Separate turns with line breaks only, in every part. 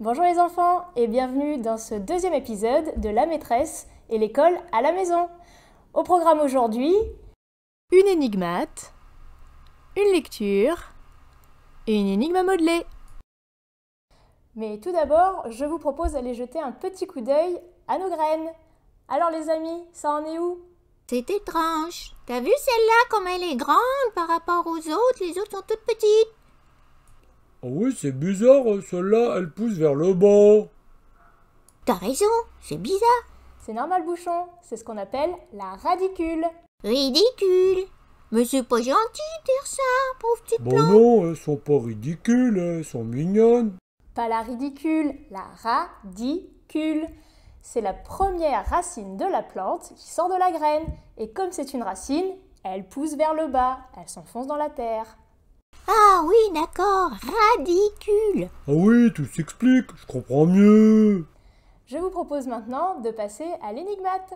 Bonjour les enfants et bienvenue dans ce deuxième épisode de La maîtresse et l'école à la maison. Au programme aujourd'hui, une énigmate, une lecture et une énigme à modeler. Mais tout d'abord, je vous propose d'aller jeter un petit coup d'œil à nos graines. Alors les amis, ça en est où?
C'est étrange. T'as vu celle-là comme elle est grande par rapport aux autres? Les autres sont toutes petites.
Oh oui, c'est bizarre, celle-là, elle pousse vers le bas.
T'as raison, c'est bizarre.
C'est normal Bouchon, c'est ce qu'on appelle la radicule.
Ridicule. Mais c'est pas gentil de dire ça, pauvre petite
Bon
plante.
non, elles sont pas ridicules, elles sont mignonnes.
Pas la ridicule, la radicule. C'est la première racine de la plante qui sort de la graine. Et comme c'est une racine, elle pousse vers le bas, elle s'enfonce dans la terre.
Ah oui, d'accord, radicule.
Ah oui, tout s'explique, je comprends mieux.
Je vous propose maintenant de passer à l'énigmate.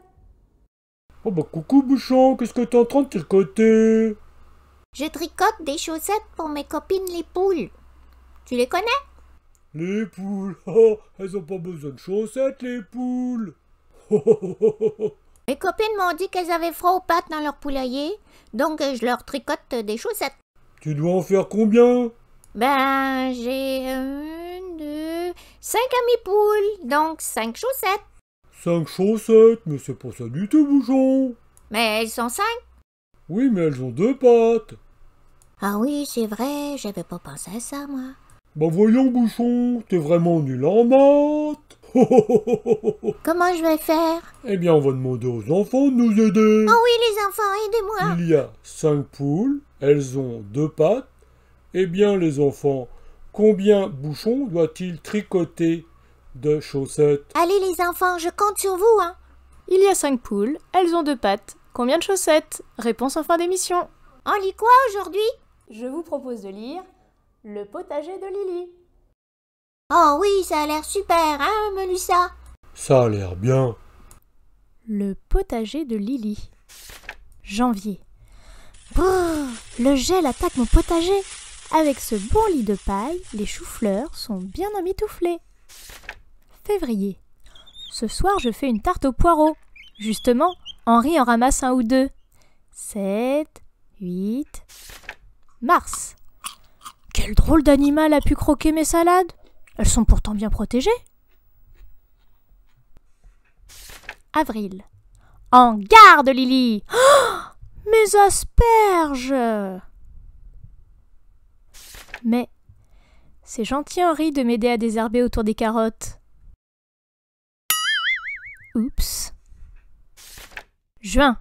Oh bah coucou Bouchon, qu'est-ce que t'es en train de tricoter?
Je tricote des chaussettes pour mes copines les poules. Tu les connais?
Les poules, oh, elles ont pas besoin de chaussettes les poules.
Mes copines m'ont dit qu'elles avaient froid aux pattes dans leur poulailler, donc je leur tricote des chaussettes.
Tu dois en faire combien?
Ben, j'ai 5 amis poules, donc 5 chaussettes.
5 chaussettes, mais c'est pas ça du tout Bouchon.
Mais elles sont 5.
Oui, mais elles ont 2 pattes.
Ah oui, c'est vrai, j'avais pas pensé à ça, moi.
Bah voyons Bouchon, t'es vraiment nul en maths.
Comment je vais faire?
Eh bien, on va demander aux enfants de nous aider.
Oh oui, les enfants, aidez-moi.
Il y a 5 poules, elles ont 2 pattes. Eh bien, les enfants, combien Bouchon doit-il tricoter de chaussettes?
Allez, les enfants, je compte sur vous, hein.
Il y a 5 poules, elles ont 2 pattes. Combien de chaussettes? Réponse en fin d'émission.
On lit quoi aujourd'hui?
Je vous propose de lire Le potager de Lily.
Oh oui, ça a l'air super, hein, Melissa?
Ça a l'air bien.
Le potager de Lily. Janvier. Brrr, le gel attaque mon potager. Avec ce bon lit de paille, les choux-fleurs sont bien emmitouflés. Février. Ce soir, je fais une tarte aux poireaux. Justement, Henri en ramasse un ou deux. 7, 8. Mars. Quel drôle d'animal a pu croquer mes salades? Elles sont pourtant bien protégées. Avril. En garde, Lily! Oh, mes asperges! Mais c'est gentil, Henri, de m'aider à désherber autour des carottes. Oups. Juin.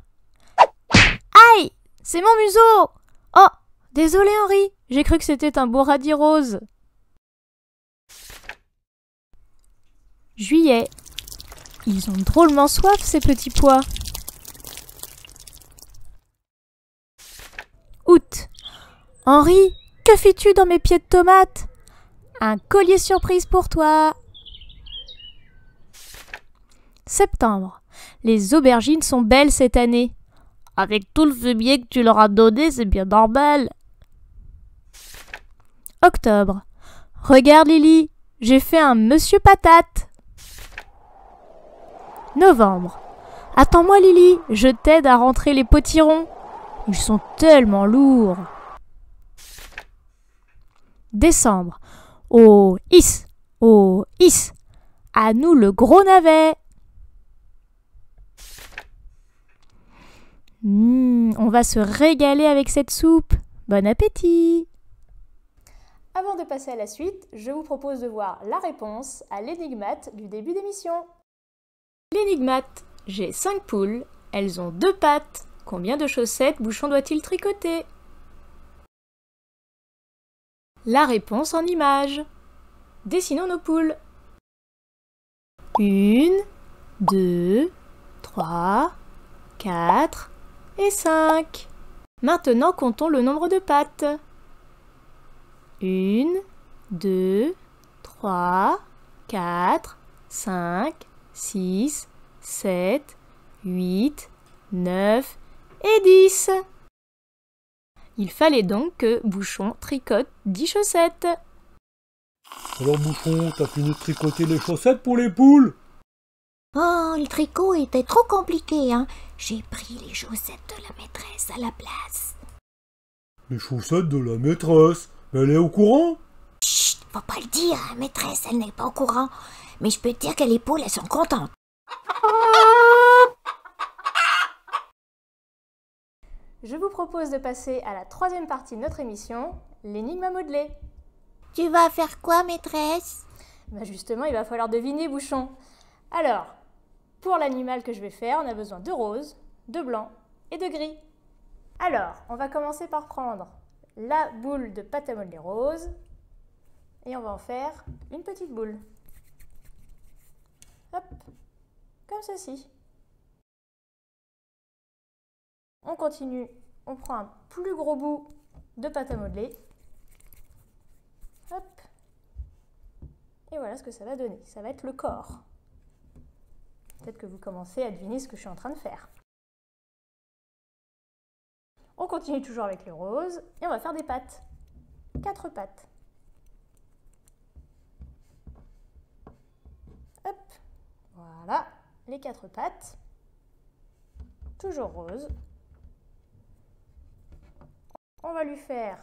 Aïe! C'est mon museau! Oh! Désolé, Henri, j'ai cru que c'était un beau radis rose. Juillet. Ils ont drôlement soif, ces petits pois. Août. Henri, que fais-tu dans mes pieds de tomates? Un collier surprise pour toi. Septembre. Les aubergines sont belles cette année. Avec tout le fumier que tu leur as donné, c'est bien normal. Octobre. Regarde Lily, j'ai fait un monsieur patate. Novembre. Attends-moi Lily, je t'aide à rentrer les potirons. Ils sont tellement lourds. Décembre. Oh is, oh is. À nous le gros navet. On va se régaler avec cette soupe. Bon appétit! Avant de passer à la suite, je vous propose de voir la réponse à l'énigmate du début d'émission. L'énigmate. J'ai 5 poules, elles ont 2 pattes. Combien de chaussettes Bouchon doit-il tricoter? La réponse en images. Dessinons nos poules. 1, 2, 3, 4 et 5. Maintenant, comptons le nombre de pattes. 1, 2, 3, 4, 5, 6, 7, 8, 9 et 10. Il fallait donc que Bouchon tricote 10 chaussettes.
Alors Bouchon, t'as fini de tricoter les chaussettes pour les poules?
Oh, le tricot était trop compliqué, hein. J'ai pris les chaussettes de la maîtresse à la place.
Les chaussettes de la maîtresse? Elle est au courant?
Chut, faut pas le dire, hein, maîtresse, elle n'est pas au courant. Mais je peux te dire que les poules, elles sont contentes.
Je vous propose de passer à la troisième partie de notre émission, l'énigme à modeler.
Tu vas faire quoi, maîtresse?
Bah justement, il va falloir deviner, Bouchon. Alors, pour l'animal que je vais faire, on a besoin de rose, de blanc et de gris. Alors, on va commencer par prendre la boule de pâte à modeler rose et on va en faire une petite boule. Hop, comme ceci. On continue, on prend un plus gros bout de pâte à modeler. Hop. Et voilà ce que ça va donner. Ça va être le corps. Peut-être que vous commencez à deviner ce que je suis en train de faire. On continue toujours avec le rose et on va faire des pattes. 4 pattes. Hop. Voilà, les 4 pattes. Toujours rose. On va lui faire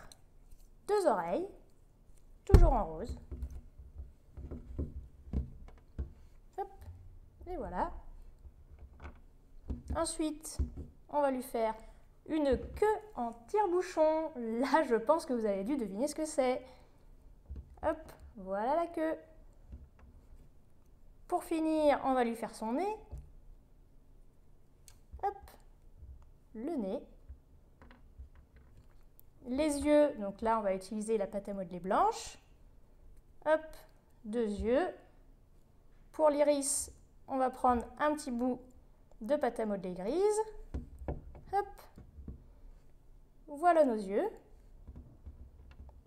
2 oreilles, toujours en rose. Hop, et voilà. Ensuite, on va lui faire une queue en tire-bouchon. Là, je pense que vous avez dû deviner ce que c'est. Hop, voilà la queue. Pour finir, on va lui faire son nez. Hop, le nez. Les yeux, donc là on va utiliser la pâte à modeler blanche. Hop, 2 yeux. Pour l'iris, on va prendre un petit bout de pâte à modeler grise. Hop, voilà nos yeux.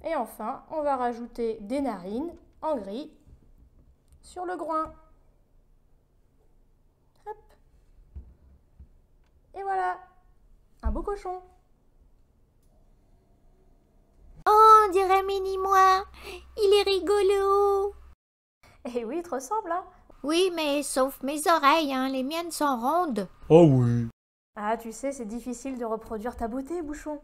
Et enfin, on va rajouter des narines en gris sur le groin. Hop. Et voilà, un beau cochon.
Oh, on dirait Mini-moi. Il est rigolo.
Eh oui, il te ressemble, hein?
Oui, mais sauf mes oreilles, hein. Les miennes sont rondes.
Ah oui.
Ah, tu sais, c'est difficile de reproduire ta beauté, Bouchon.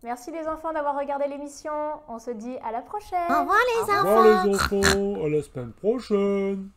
Merci les enfants d'avoir regardé l'émission. On se dit à la prochaine.
Au revoir les
Au
enfants.
revoir les enfants, à la semaine prochaine.